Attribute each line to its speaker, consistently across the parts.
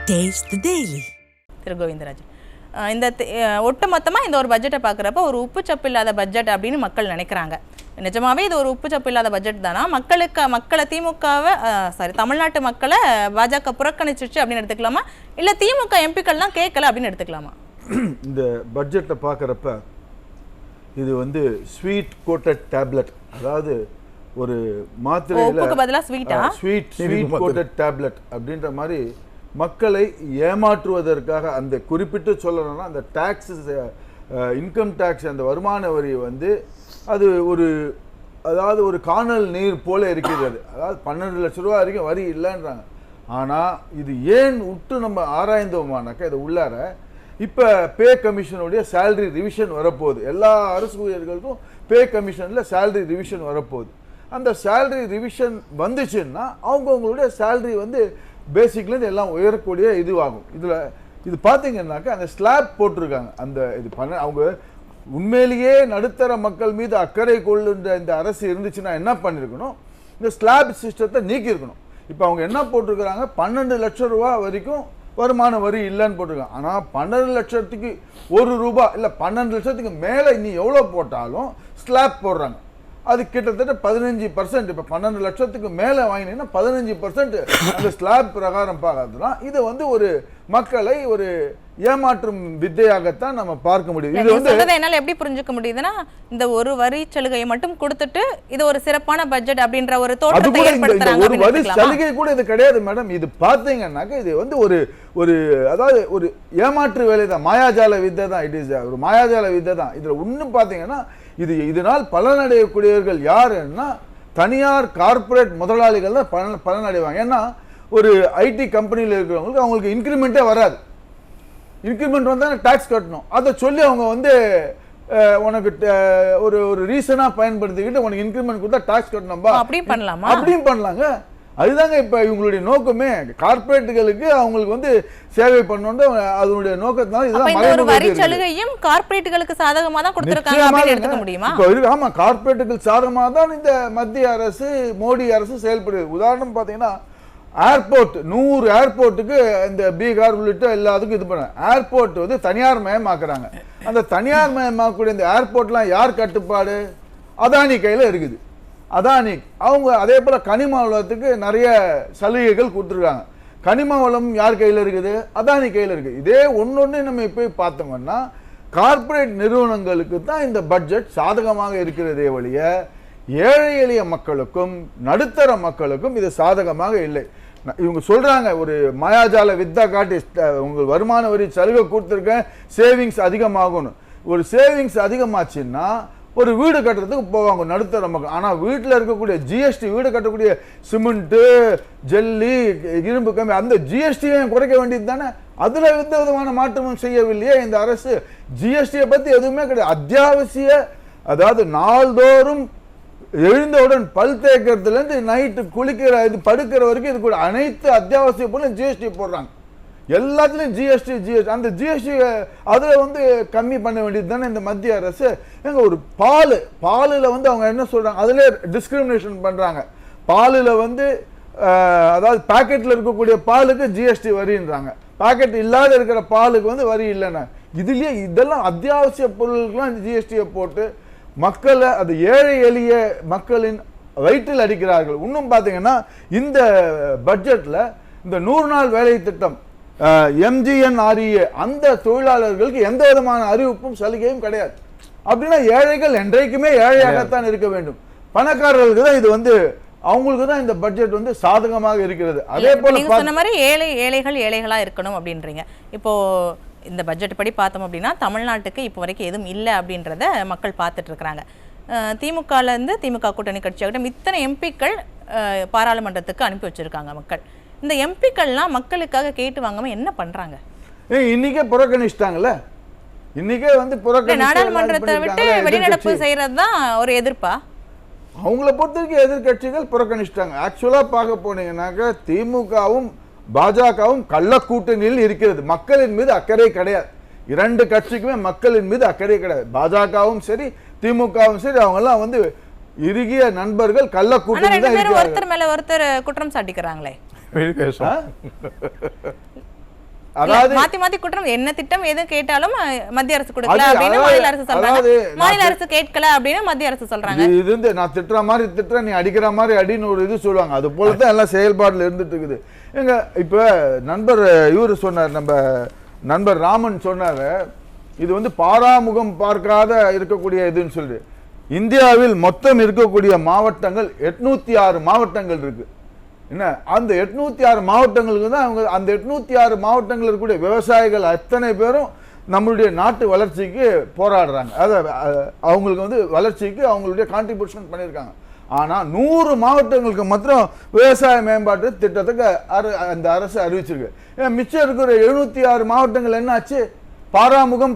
Speaker 1: Taste the Daily.
Speaker 2: திரு கோவிந்தராஜ், இந்த ஒட்டுமொத்தமாக இந்த ஒரு பட்ஜெட்டை பார்க்குறப்ப ஒரு உப்புச்சப்பு இல்லாத பட்ஜெட் அப்படின்னு மக்கள் நினைக்கிறாங்க. நிஜமாவே இது ஒரு உப்புச்சப்பு இல்லாத பட்ஜெட் தானா? மக்களை திமுகவை தமிழ்நாட்டு மக்களை பாஜக புறக்கணிச்சிருச்சு அப்படின்னு எடுத்துக்கலாமா, இல்லை திமுக எம்பிக்கள்லாம் கேட்கல அப்படின்னு எடுத்துக்கலாமா?
Speaker 3: இந்த பட்ஜெட்டை பார்க்குறப்ப இது வந்து ஸ்வீட் கோட்டட் டேப்லெட், அதாவது ஒரு மாத்திரையில் ஸ்வீட் கோட்டட் டேப்லெட் அப்படின்ற மாதிரி மக்களை ஏமாற்றுவதற்காக அந்த குறிப்பிட்டு சொல்லணும்னா அந்த டாக்ஸஸ், இன்கம் டேக்ஸ், அந்த வருமான வரி வந்து அது அதாவது ஒரு காணல் நீர் போல இருக்கிறது. அதாவது 12 லட்ச ரூபா வரைக்கும் வரி இல்லைன்றாங்க. ஆனால் இது ஏன் விட்டு நம்ம ஆராய்ந்தோமானாக்கா இது உள்ளார இப்போ பே கமிஷனுடைய சேலரி ரிவிஷன் வரப்போகுது. எல்லா அரசு ஊழியர்களுக்கும் பே கமிஷனில் சேலரி ரிவிஷன் வரப்போகுது. அந்த சேலரி ரிவிஷன் வந்துச்சுன்னா அவங்கவுங்களுடைய சேலரி வந்து பேசிக்லேருந்து எல்லாம் உயரக்கூடிய இதுவாகும். இது பார்த்தீங்கன்னாக்கா அந்த ஸ்லாப் போட்டிருக்காங்க. அந்த இது அவங்க உண்மையிலேயே நடுத்தர மக்கள் மீது அக்கறை கொள்ளுன்ற இந்த அரசு இருந்துச்சுன்னா என்ன பண்ணியிருக்கணும், இந்த ஸ்லாப் சிஸ்டத்தை நீக்கியிருக்கணும். இப்போ அவங்க என்ன போட்டிருக்கிறாங்க, 12 லட்சம் ரூபா வரைக்கும் வருமான வரி இல்லைன்னு போட்டிருக்காங்க. ஆனால் 12 லட்சத்துக்கு ₹1 இல்லை 12 லட்சத்துக்கு மேலே இனி எவ்வளோ போட்டாலும் ஸ்லாப் போடுறாங்க. அது கிட்டத்தட்ட 15%. இப்போ 12 லட்சத்துக்கு மேலே வாங்கினீங்கன்னா 15% அந்த ஸ்லாப் பிரகாரம் பார்க்கறதுனா இது வந்து ஒரு மக்களை ஒரு ஏமாற்றும் வித்தையாகத்தான் நம்ம பார்க்க முடியும். இது வந்து
Speaker 2: என்னால எப்படி புரிஞ்சுக்க முடியுதுன்னா, இந்த ஒரு வரி சலுகையை மட்டும் கொடுத்துட்டு இது ஒரு சிறப்பான பட்ஜெட் அப்படின்ற ஒரு தோற்றத்தை ஏற்படுத்துறாங்க.
Speaker 3: ஒரு வரி சலுகை கூட இது கிடையாது மேடம். இது பார்த்தீங்கன்னாக்க இது வந்து ஒரு அதாவது ஒரு ஏமாற்று வேலை தான், மாயாஜால வித்தை தான். இட் இஸ் ஒரு மாயாஜால வித்தை தான். இதுல இன்னும் பார்த்தீங்கன்னா இதனால் பலனடையக்கூடியவர்கள் யாருன்னா தனியார் கார்பரேட் முதலாளிகள் தான் பலனடைவாங்க. ஏன்னா ஒரு ஐடி கம்பெனியில் இருக்கிறவங்களுக்கு அவங்களுக்கு இன்க்ரிமெண்ட்டே வராது. இன்க்ரிமெண்ட் வந்தால் டாக்ஸ் கட்டணும். அதை சொல்லி அவங்க வந்து உனக்கு ஒரு ரீசனாக பயன்படுத்திக்கிட்டு உனக்கு இன்க்ரிமெண்ட் கொடுத்தா டாக்ஸ் கட்டணும்பா அப்படியும் பண்ணலாங்க. அதுதாங்க இப்போ இவங்களுடைய நோக்கமே. கார்பரேட்டுகளுக்கு அவங்களுக்கு வந்து சேவை பண்ணணும் அதனுடைய நோக்கத்தினால
Speaker 2: இதுதான் வரி சலுகையும் கார்பரேட்டுகளுக்கு சாதகமாக தான் கொடுத்திருக்காங்க அப்படின்னு எடுத்துக்க முடியுமா?
Speaker 3: ஆமா, கார்பரேட்டுகள் சாதகமாக தான் இந்த மத்திய அரசு, மோடி அரசு செயல்படுது. உதாரணம் பார்த்தீங்கன்னா ஏர்போர்ட், 100 ஏர்போர்ட்டுக்கு இந்த பீகார் உள்ளிட்ட எல்லாத்துக்கும் இது பண்ண ஏர்போர்ட் வந்து தனியார் மயமாக்குறாங்க. அந்த தனியார் மயமாக்கக்கூடிய இந்த ஏர்போர்ட்லாம் யார் கட்டுப்பாடு? அதானி கையில் இருக்குது. அதானி அவங்க அதே போல கனிம வளத்துக்கு நிறைய சலுகைகள் கொடுத்துருக்காங்க. கனிம வளம் யார் கையில் இருக்குது? அதானி கையில் இருக்குது. இதே ஒன்னொன்னு நம்ம போய் பார்த்தோம்னா கார்பரேட் நிறுவனங்களுக்கு தான் இந்த பட்ஜெட் சாதகமாக இருக்கிறதே ஒழிய ஏழை எளிய மக்களுக்கும் நடுத்தர மக்களுக்கும் இது சாதகமாக இல்லை. இவங்க சொல்றாங்க ஒரு மாயாஜால வித்தா காட்டி உங்க வருமான வரி சலுகை கொடுத்துருக்க சேவிங்ஸ் அதிகமாகும். ஒரு சேவிங்ஸ் அதிகமாச்சுன்னா ஒரு வீடு கட்டுறதுக்கு போவாங்க நடுத்தர மக்கள். ஆனால் வீட்டில் இருக்கக்கூடிய ஜிஎஸ்டி, வீடு கட்டக்கூடிய சிமெண்ட்டு, ஜல்லி, இரும்பு கம்மி, அந்த ஜிஎஸ்டியையும் குறைக்க வேண்டியது தானே. அதில் எந்த விதமான மாற்றமும் செய்யவில்லையே இந்த அரசு. ஜிஎஸ்டியை பற்றி எதுவுமே கிடையாது. அத்தியாவசிய, அதாவது நாள்தோறும் எழுந்தவுடன் பல் தேய்க்கிறதுலேருந்து நைட்டு குளிக்கிற இது படுக்கிற வரைக்கும் இது கூட அனைத்து அத்தியாவசிய பொருளும் ஜிஎஸ்டி போடுறாங்க. எல்லாத்துலேயும் ஜிஎஸ்டி. அந்த ஜிஎஸ்டி அதில் வந்து கம்மி பண்ண வேண்டியது தானே இந்த மத்திய அரசு. எங்க ஒரு பாலில் வந்து அவங்க என்ன சொல்கிறாங்க, அதிலே டிஸ்கிரிமினேஷன் பண்ணுறாங்க. பாலில் வந்து அதாவது பாக்கெட்டில் இருக்கக்கூடிய பாலுக்கு ஜிஎஸ்டி வரின்றாங்க, பாக்கெட் இல்லாத இருக்கிற பாலுக்கு வந்து வரி இல்லைன்னா. இதுலேயே இதெல்லாம் அத்தியாவசிய பொருளுக்கெல்லாம் ஜிஎஸ்டியை போட்டு மக்களை, அது ஏழை எளிய மக்களின் வயிற்றில் அடிக்கிறார்கள். இன்னும் பார்த்தீங்கன்னா இந்த பட்ஜெட்டில் இந்த 100 நாள் வேலை திட்டம் MGNREA அந்த தொழிலாளர்களுக்கு எந்த விதமான அறிவிப்பும் சலுகையும் கிடையாது. அப்படின்னா ஏழைகள் என்றைக்குமே ஏழையாகத்தான் இருக்க வேண்டும். பணக்காரர்களுக்கு தான் இது வந்து அவங்களுக்கு தான் இந்த பட்ஜெட் வந்து சாதகமாக இருக்கிறது. அதே போல
Speaker 2: சொன்ன மாதிரி ஏழைகளா இருக்கணும் அப்படின்றீங்க. இப்போ இந்த பட்ஜெட் படி பார்த்தோம் அப்படின்னா தமிழ்நாட்டுக்கு இப்போ வரைக்கும் எதுவும் இல்லை அப்படின்றத மக்கள் பார்த்துட்டு இருக்கிறாங்க. திமுகலேருந்து திமுக கூட்டணி கட்சியாகட்டும் இத்தனை எம்பிக்கள் பாராளுமன்றத்துக்கு அனுப்பி வச்சிருக்காங்க மக்கள். இந்த எம்பிக்கள்லாம் மக்களுக்காக கேட்டு வாங்காம என்ன பண்றாங்க?
Speaker 3: இன்னைக்கே புறக்கணிச்சிட்டாங்கல்ல. இன்னைக்கே வந்து
Speaker 2: நாடாளுமன்றத்தை விட்டு வெளிநடப்பு செய்யறது தான் ஒரு எதிர்ப்பா?
Speaker 3: அவங்கள பொறுத்தவரைக்கும் எதிர்கட்சிகள் புறக்கணிச்சிட்டாங்க. ஆக்சுவலா பார்க்க போனீங்கன்னாக்க திமுகவும் பாஜகவும் கள்ள கூட்டணியில் இருக்கிறது. மக்களின் மீது அக்கறை கிடையாது. இரண்டு கட்சிக்குமே மக்களின் மீது அக்கறை கிடையாது. பாஜகவும் சரி திமுகவும் சரி அவங்க எல்லாம் வந்து இறுகிய நண்பர்கள், கள்ள கூட்டணி தான்.
Speaker 2: ஒருத்தர் மேல ஒருத்தர் குற்றம் சாட்டிக்கிறாங்களே. மாத்தி மாத்தி குற்றம் என்ன திட்டம் எது கேட்டாலும் மத்திய அரசு கொடுக்கல அப்படின்னு மாநில அரசு சொல்றாங்க, மாநில அரசு கேட்கல அப்படின்னு மத்திய அரசு சொல்றாங்க.
Speaker 3: இது வந்து நான் திட்டுற மாதிரி திட்டுற, நீ அடிக்கிற மாதிரி அடின்னு ஒரு இது சொல்லுவாங்க. அது போலதான் எல்லாம் செயல்பாடுல இருந்துட்டு இருக்குது. எங்க இப்ப நண்பர் இவரு சொன்னார், நம்ம நண்பர் ராமன் சொன்னாரு, இது வந்து பாராமுகம் பார்க்காத இருக்கக்கூடிய இதுன்னு சொல்லி. இந்தியாவில் மொத்தம் இருக்கக்கூடிய மாவட்டங்கள் 806 மாவட்டங்கள் இருக்கு. என்ன அந்த 806 மாவட்டங்களுக்கு தான் அவங்க அந்த 806 மாவட்டங்கள் இருக்கக்கூடிய விவசாயிகள் அத்தனை பேரும் நம்மளுடைய நாட்டு வளர்ச்சிக்கு போராடுறாங்க. அவங்களுக்கு வந்து வளர்ச்சிக்கு அவங்களுடைய கான்ட்ரிபியூஷன் பண்ணியிருக்காங்க. ஆனால் 100 மாவட்டங்களுக்கு மாத்திரம் விவசாய மேம்பாட்டு திட்டத்துக்கு அந்த அரசு அறிவிச்சிருக்கு. மிச்சம் இருக்கிற 706 மாவட்டங்கள் என்ன ஆச்சு? பாராமுகம்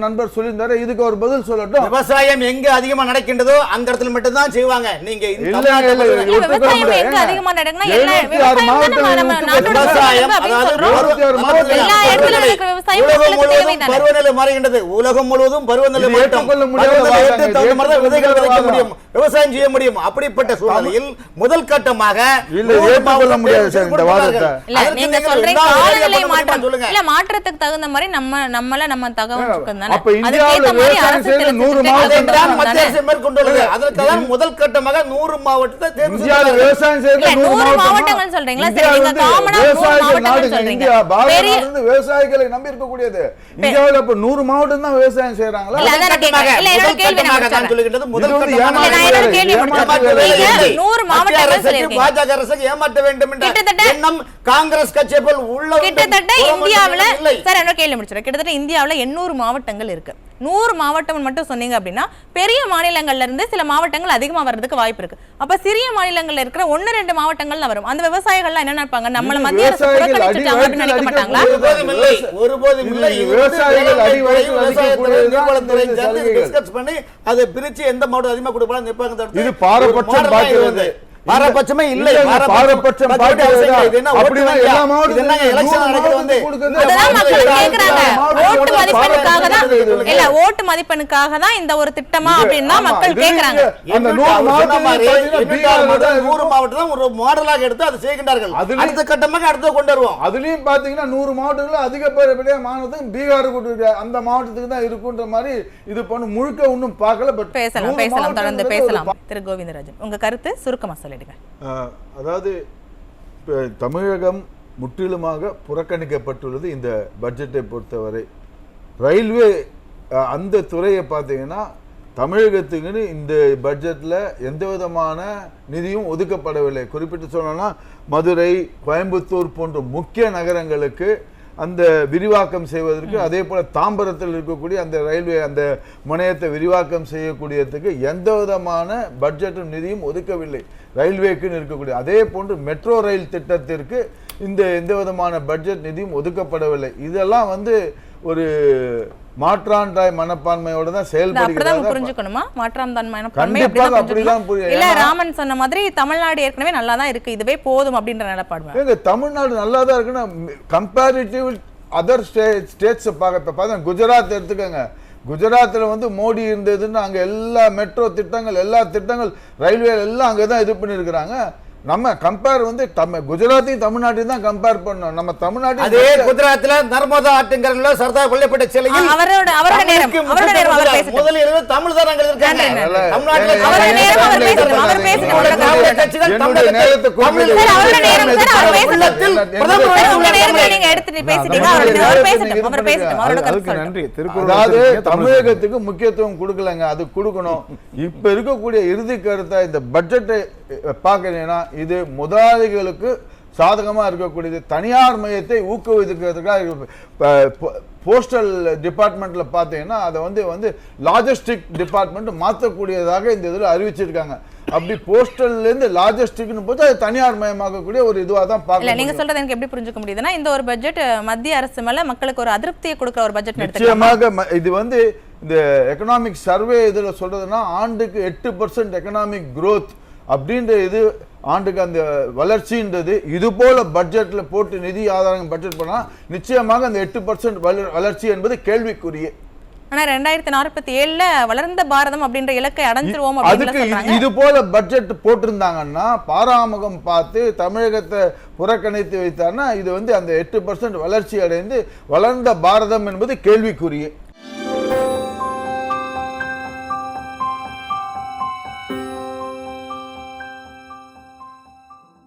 Speaker 3: நண்பர் சொல்லியிருந்தாரு. இதுக்கு ஒரு பதில் சொல்லட்டும்.
Speaker 1: விவசாயம் எங்க அதிகமா நடக்கின்றதோ அந்த இடத்துல மட்டும் தான் செய்வாங்க. நீங்க பருவநிலை மாறுகின்றது. உலகம் முழுவதும் பருவநிலை மாற்றம். விதைகள் விதைக்க முடியும், விவசாயம் செய்ய முடியும். அப்படிப்பட்ட சூழ்நிலையில் முதல் கட்டமாக
Speaker 2: மாற்றத்துக்கு தகுந்த மாதிரி நம்ம தகவல்
Speaker 1: முதல் கட்டமாக 100 மாவட்டத்தை
Speaker 3: விவசாயிகளை நம்பி இருக்கக்கூடியது. இந்தியாவில் இப்ப 100 மாவட்டம் தான் விவசாயம் செய்யறாங்களா?
Speaker 1: பாஜக அரசுக்கு ஏமாற்ற வேண்டும் என்ற எண்ணம் காங்கிரஸ் கட்சியை போல் உள்ள
Speaker 2: கிட்டத்தட்ட இந்தியாவில் கிட்டத்தட்ட இந்தியாவில் 800 மாவட்டங்கள் இருக்கு. 100 மாவட்டம் மட்டும் சொன்னீங்க அப்படின்னா பெரிய மாநிலங்கள்ல இருந்து சில மாவட்டங்கள் அதிகமா வர்றதுக்கு வாய்ப்பு இருக்கு. அப்ப சிறிய மாநிலங்கள்ல இருக்கிற 1-2 மாவட்டங்கள்ல வரும். அந்த விவசாயிகள் என்ன நினைப்பாங்க? நம்மள மத்திய அரசு புறக்கணிச்சிட்டாங்க அப்படின்னு நினைக்க மாட்டாங்களா?
Speaker 1: ஒருபோதும் இல்லை.
Speaker 3: விவசாயிகள்
Speaker 1: டிஸ்கஸ் பண்ணி அதை பிரிச்சு எந்த மாவட்டம் அதிகமா கொடுப்பாங்க நிப்பாங்க.
Speaker 3: இது பாரபட்சம் பார்க்கிறது.
Speaker 1: பாரபட்சமே இல்லை.
Speaker 3: பாரபட்சம் அப்படினா எல்லா மாவட்டத்திலும் எலெக்ஷன் நடக்குது வந்து
Speaker 2: அதெல்லாம் மக்கள் கேக்குறாங்க. ஓட்டு மதிப்பெண்ணுக்காக தான் இந்த ஒரு திட்டமா அப்படினா மக்கள் கேக்குறாங்க.
Speaker 3: அந்த 100
Speaker 1: மாவட்டம் ஒரு மாடலாக எடுத்து அதை செய்கின்றார்கள். அடுத்த கட்டமாக அடுத்து கொண்டு வருவோம்.
Speaker 3: அதுலயும் பாத்தீங்கன்னா 100 மாவட்டங்கள்ல அதிகப்படியான மாநிலத்துக்கு பீகார் கொடுத்திருக்க அந்த மாவட்டத்துக்கு தான் இருக்குன்ற மாதிரி இது பண்ணு முழுக்க இன்னும் பார்க்கல. பட்
Speaker 2: பேசலாம் தொடர்ந்து பேசலாம். திரு கோவிந்தராஜன், உங்க கருத்து சுருக்கமா சொல்லிடுங்க.
Speaker 3: அதாவது தமிழகம் முற்றிலுமாக புறக்கணிக்கப்பட்டுள்ளது இந்த பட்ஜெட்டை பொறுத்தவரை. ரயில்வே அந்த துறையை பார்த்தீங்கன்னா தமிழகத்துக்குன்னு இந்த பட்ஜெட்டில் எந்த விதமான நிதியும் ஒதுக்கப்படவில்லை. குறிப்பிட்டு சொல்லணும்னா மதுரை, கோயம்புத்தூர் போன்ற முக்கிய நகரங்களுக்கு அந்த விரிவாக்கம் செய்வதற்கு, அதே போல தாம்பரத்தில் இருக்கக்கூடிய அந்த ரயில்வே அந்த முனையத்தை விரிவாக்கம் செய்யக்கூடியதுக்கு எந்த விதமான பட்ஜெட்டும் நிதியும் ஒதுக்கவில்லை ரயில்வேக்குன்னு இருக்கக்கூடிய. அதே போன்று மெட்ரோ ரயில் திட்டத்திற்கு இந்த எந்த விதமான பட்ஜெட் நிதியும் ஒதுக்கப்படவில்லை. இதெல்லாம் வந்து ஒரு மாற்றாண்டாய் மனப்பான்மையோட தான் செயல்படுகிறது.
Speaker 2: புரிஞ்சுக்கணுமா? மாற்றாந்தாய் மனப்பான்மை இல்ல. ராமன் சொன்ன மாதிரி தமிழ்நாடு ஏற்கனவே நல்லா தான் இருக்கு, இதுவே போதும் அப்படின்ற நிலைப்பாடு.
Speaker 3: எங்க தமிழ்நாடு நல்லா தான் இருக்குன்னா கம்பேரிட்டிவ் அதர் ஸ்டேட்ஸ் பார்க்க குஜராத் எடுத்துக்கோங்க. குஜராத்தில் வந்து மோடி இருந்ததுன்னு அங்கே எல்லா மெட்ரோ திட்டங்கள் எல்லா திட்டங்கள் ரயில்வே எல்லாம் அங்கே தான் இது பண்ணியிருக்கிறாங்க. நம்ம கம்பேர் வந்து குஜராத்தையும் தமிழ்நாட்டையும் தான் கம்பேர் பண்ணோம். நம்ம தமிழ்நாட்டில்
Speaker 1: அதே குஜராத்ல நர்மதா ஆற்றங்கரையில சர்தார் கொல்லப்பட்ட சிலையில் முதலில் தமிழ் தான் இருக்காங்க.
Speaker 3: தமிழகத்துக்கு முக்கியத்துவம் கொடுக்கலங்க, அது கொடுக்கணும். இப்ப இருக்கக்கூடிய இறுதி கருத்தை இந்த பட்ஜெட்டை பார்க்கறீங்கன்னா இது முதலாளிகளுக்கு சாதகமா இருக்கக்கூடியது. தனியார் மையத்தை ஊக்குவிக்கிறதுக்காக போஸ்டல் டிபார்ட்மெண்ட்ல பார்த்தீங்கன்னா அதை வந்து லாஜிஸ்டிக் டிபார்ட்மெண்ட் மாற்றக்கூடியதாக இந்த இதில் அறிவிச்சிருக்காங்க. அப்படி போஸ்டல்ல இருந்து லாஜிஸ்டிக்னு போது அது தனியார் மயமாக்கக்கூடிய ஒரு இதுவாக தான் பார்க்கல.
Speaker 2: நீங்க சொல்றது எனக்கு எப்படி புரிஞ்சுக்க முடியுதுன்னா இந்த ஒரு பட்ஜெட் மத்திய அரசு மேல மக்களுக்கு ஒரு அதிருப்தியை கொடுக்கிற ஒரு பட்ஜெட்.
Speaker 3: நிச்சயமாக இது வந்து இந்த எக்கனாமிக் சர்வே இதுல சொல்றதுன்னா ஆண்டுக்கு 8% எக்கனாமிக் growth அப்படின்ற இது ஆண்டுக்கு அந்த வளர்ச்சின்றது இது போல பட்ஜெட்ல போட்டு நிதி ஆதாரங்கள் பட்ஜெட் பண்ணா நிச்சயமாக அந்த 8% வளர்ச்சி என்பது கேள்விக்குரிய.
Speaker 2: ஆனா 2047 வளர்ந்த பாரதம் அப்படின்ற இலக்கை அடைஞ்சிருவோம்
Speaker 3: அதுக்கு இது போல பட்ஜெட் போட்டிருந்தாங்கன்னா பாராமுகம் பார்த்து தமிழகத்தை புறக்கணித்து வைத்தார்னா இது அந்த 8% வளர்ச்சி அடைந்து வளர்ந்த பாரதம் என்பது கேள்விக்குரிய